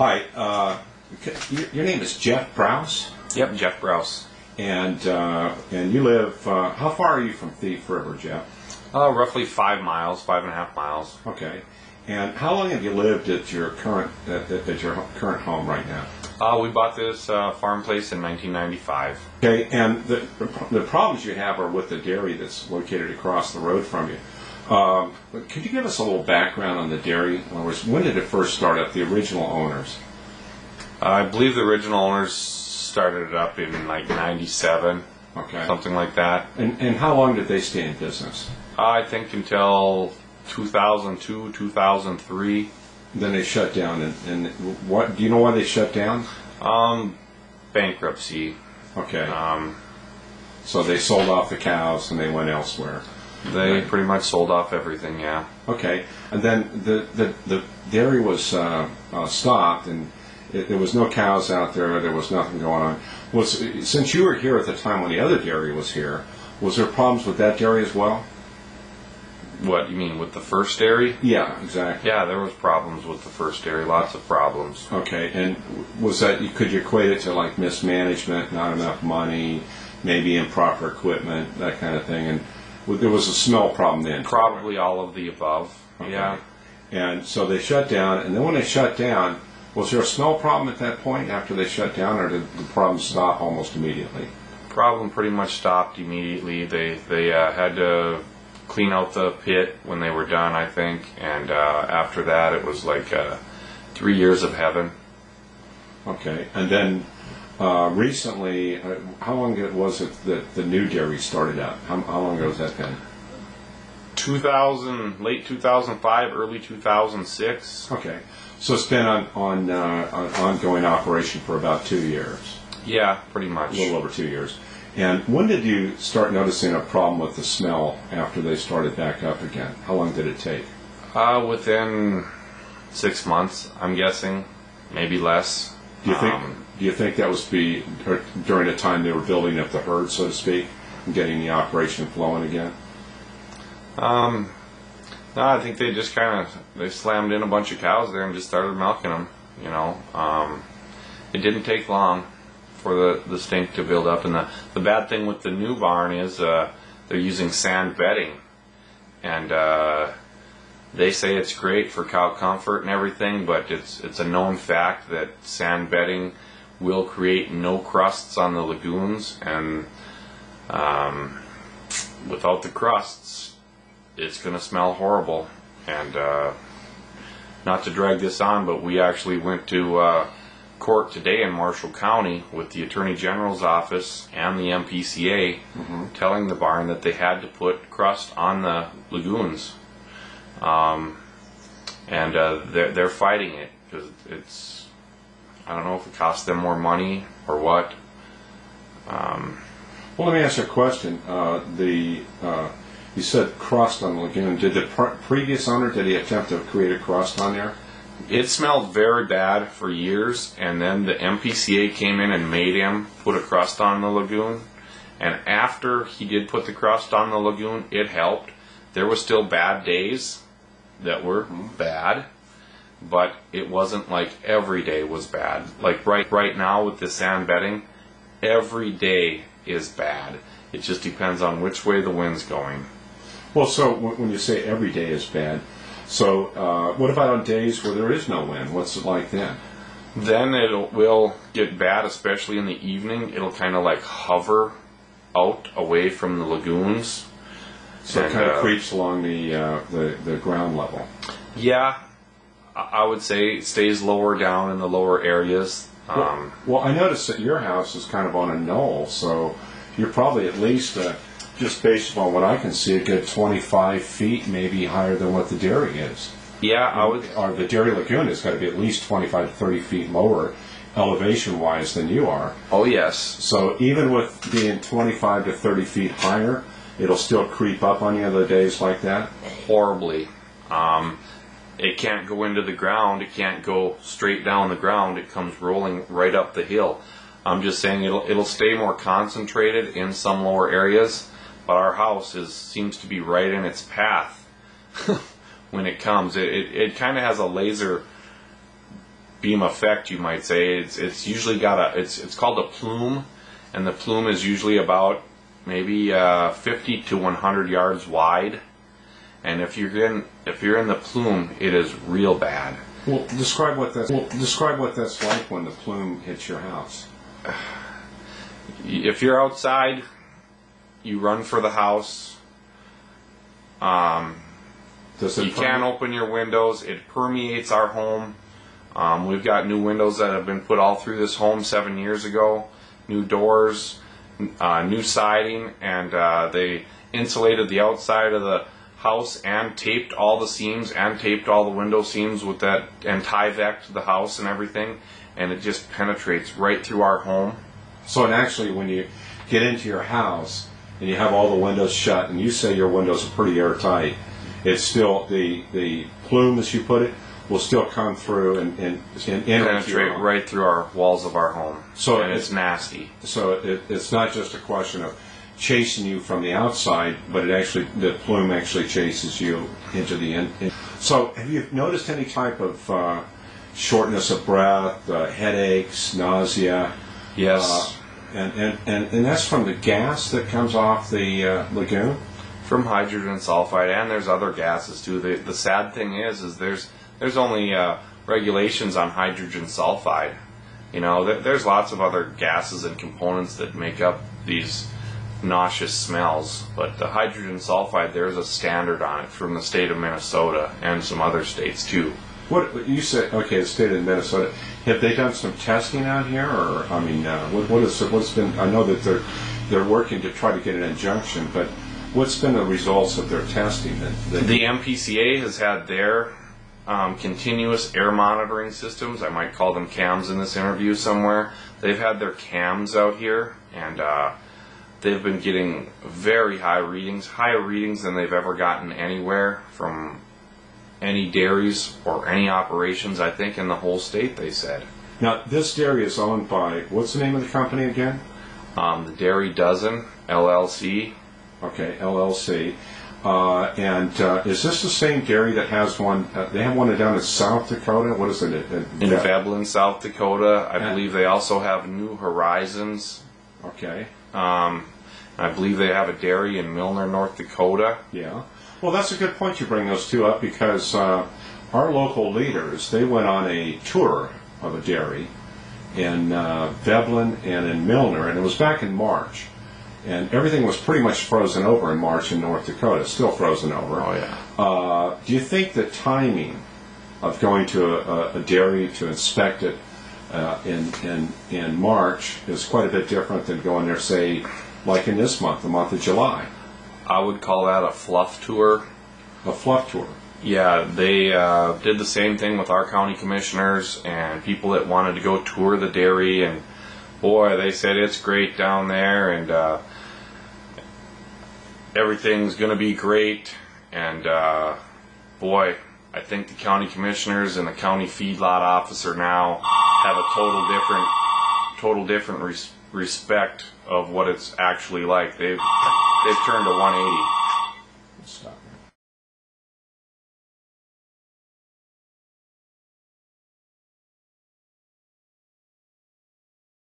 Hi, your name is Jeff Brouse? Yep, Jeff Brouse. And you live, how far are you from Thief River, Jeff? Roughly 5 miles, 5.5 miles. Okay. And how long have you lived at your current home right now? We bought this farm place in 1995. Okay, and the problems you have are with the dairy that's located across the road from you. Could you give us a little background on the dairy? In other words, when did it first start up, the original owners? I believe the original owners started it up in like 97, okay, something like that. And how long did they stay in business? I think until 2002, 2003. Then they shut down, and what, do you know why they shut down? Bankruptcy. Okay. So they sold off the cows and they went elsewhere. They pretty much sold off everything, yeah. Okay, and then the dairy was stopped, and there was no cows out there. There was nothing going on. Since you were here at the time when the other dairy was here, was there problems with that dairy as well? What, you mean with the first dairy? Yeah, exactly. Yeah, there was problems with the first dairy, lots of problems. Okay, and was that, could you equate it to like mismanagement, not enough money, maybe improper equipment, that kind of thing? And there was a smell problem then? Probably all of the above, okay. Yeah. And so they shut down, and then when they shut down, was there a smell problem at that point after they shut down, or did the problem stop almost immediately? Problem pretty much stopped immediately. They had to clean out the pit when they were done, I think, and after that it was like 3 years of heaven. Okay, and then recently, how long was it that the new dairy started up? How long ago has that been? late 2005, early 2006. Okay, so it's been on ongoing operation for about 2 years. Yeah, pretty much. A little over 2 years. And when did you start noticing a problem with the smell after they started back up again? How long did it take? Within 6 months, I'm guessing, maybe less. Do you think that was during the time they were building up the herd, so to speak, and getting the operation flowing again? No, I think they just they slammed in a bunch of cows there and just started milking them. You know, it didn't take long for the stink to build up. And the bad thing with the new barn is they're using sand bedding, and they say it's great for cow comfort and everything, but it's a known fact that sand bedding will create no crusts on the lagoons, and without the crusts it's going to smell horrible. And not to drag this on, but we actually went to court today in Marshall County with the Attorney General's office and the MPCA, telling the barn that they had to put crust on the lagoons, and they're fighting it because it's, I don't know if it costs them more money or what. Well, let me ask you a question. You said crust on the lagoon. Did the previous owner, did he attempt to create a crust on there? It smelled very bad for years, and then the MPCA came in and made him put a crust on the lagoon. And after he did put the crust on the lagoon, it helped. There were still bad days that were bad, but it wasn't like every day was bad. Like right now with the sand bedding, every day is bad. It just depends on which way the wind's going. Well, so when you say every day is bad, so what about on days where there is no wind? What's it like then? Then it will get bad, especially in the evening. It'll kind of like hover out away from the lagoons. So it kind of creeps along the ground level. Yeah, I would say it stays lower down in the lower areas. Well, I noticed that your house is kind of on a knoll, so you're probably at least, just based upon what I can see, a good 25 feet, maybe higher than what the dairy is. Yeah, I would. Or the dairy lagoon has got to be at least 25 to 30 feet lower, elevation-wise, than you are. Oh, yes. So even with being 25 to 30 feet higher, it'll still creep up on you other days like that? Horribly. It can't go into the ground. It can't go straight down the ground. It comes rolling right up the hill. I'm just saying it'll stay more concentrated in some lower areas, but our house seems to be right in its path when it comes. It kind of has a laser beam effect, you might say. It's usually got it's called a plume, and the plume is usually about maybe 50 to 100 yards wide. And if you're in the plume, it is real bad. Well, describe what that's like when the plume hits your house. If you're outside, you run for the house. You can't open your windows. It permeates our home. We've got new windows that have been put all through this home 7 years ago. New doors, new siding, and they insulated the outside of the house and taped all the seams and taped all the window seams with that, and Tyvek the house and everything, and it just penetrates right through our home. So, and actually, when you get into your house and you have all the windows shut, and you say your windows are pretty airtight, it's still the plume, as you put it, will still come through and penetrate right through our walls of our home. So and it's nasty. So it's not just a question of chasing you from the outside, but the plume actually chases you into the end. So have you noticed any type of shortness of breath, headaches, nausea? Yes. And that's from the gas that comes off the lagoon? From hydrogen sulfide, and there's other gases too. The sad thing is there's only regulations on hydrogen sulfide. You know, there's lots of other gases and components that make up these nauseous smells, but the hydrogen sulfide, there's a standard on it from the state of Minnesota and some other states too. What you said? Okay, the state of Minnesota. Have they done some testing out here, or I mean, what's been? I know that they're working to try to get an injunction, but what's been the results of their testing? The MPCA has had their continuous air monitoring systems. I might call them cams in this interview somewhere. They've had their cams out here, and they've been getting very high readings, higher readings than they've ever gotten anywhere from any dairies or any operations, I think, in the whole state, they said. Now, this dairy is owned by, what's the name of the company again? The Dairy Dozen, LLC. Okay, LLC. And is this the same dairy that has one, they have one down in South Dakota? What is it? In Veblen, South Dakota. I believe they also have New Horizons. Okay. I believe they have a dairy in Milner, North Dakota. Yeah. Well, that's a good point you bring those two up, because our local leaders, they went on a tour of a dairy in Veblen and in Milner, and it was back in March. And everything was pretty much frozen over in March in North Dakota, still frozen over. Oh, yeah. Do you think the timing of going to a dairy to inspect it in March is quite a bit different than going there, say, like in this month, the month of July? I would call that a fluff tour. A fluff tour? Yeah, they did the same thing with our county commissioners and people that wanted to go tour the dairy, and boy, they said it's great down there, and everything's going to be great, and boy, I think the county commissioners and the county feedlot officer now have a total different respect of what it's actually like. They've turned a 180.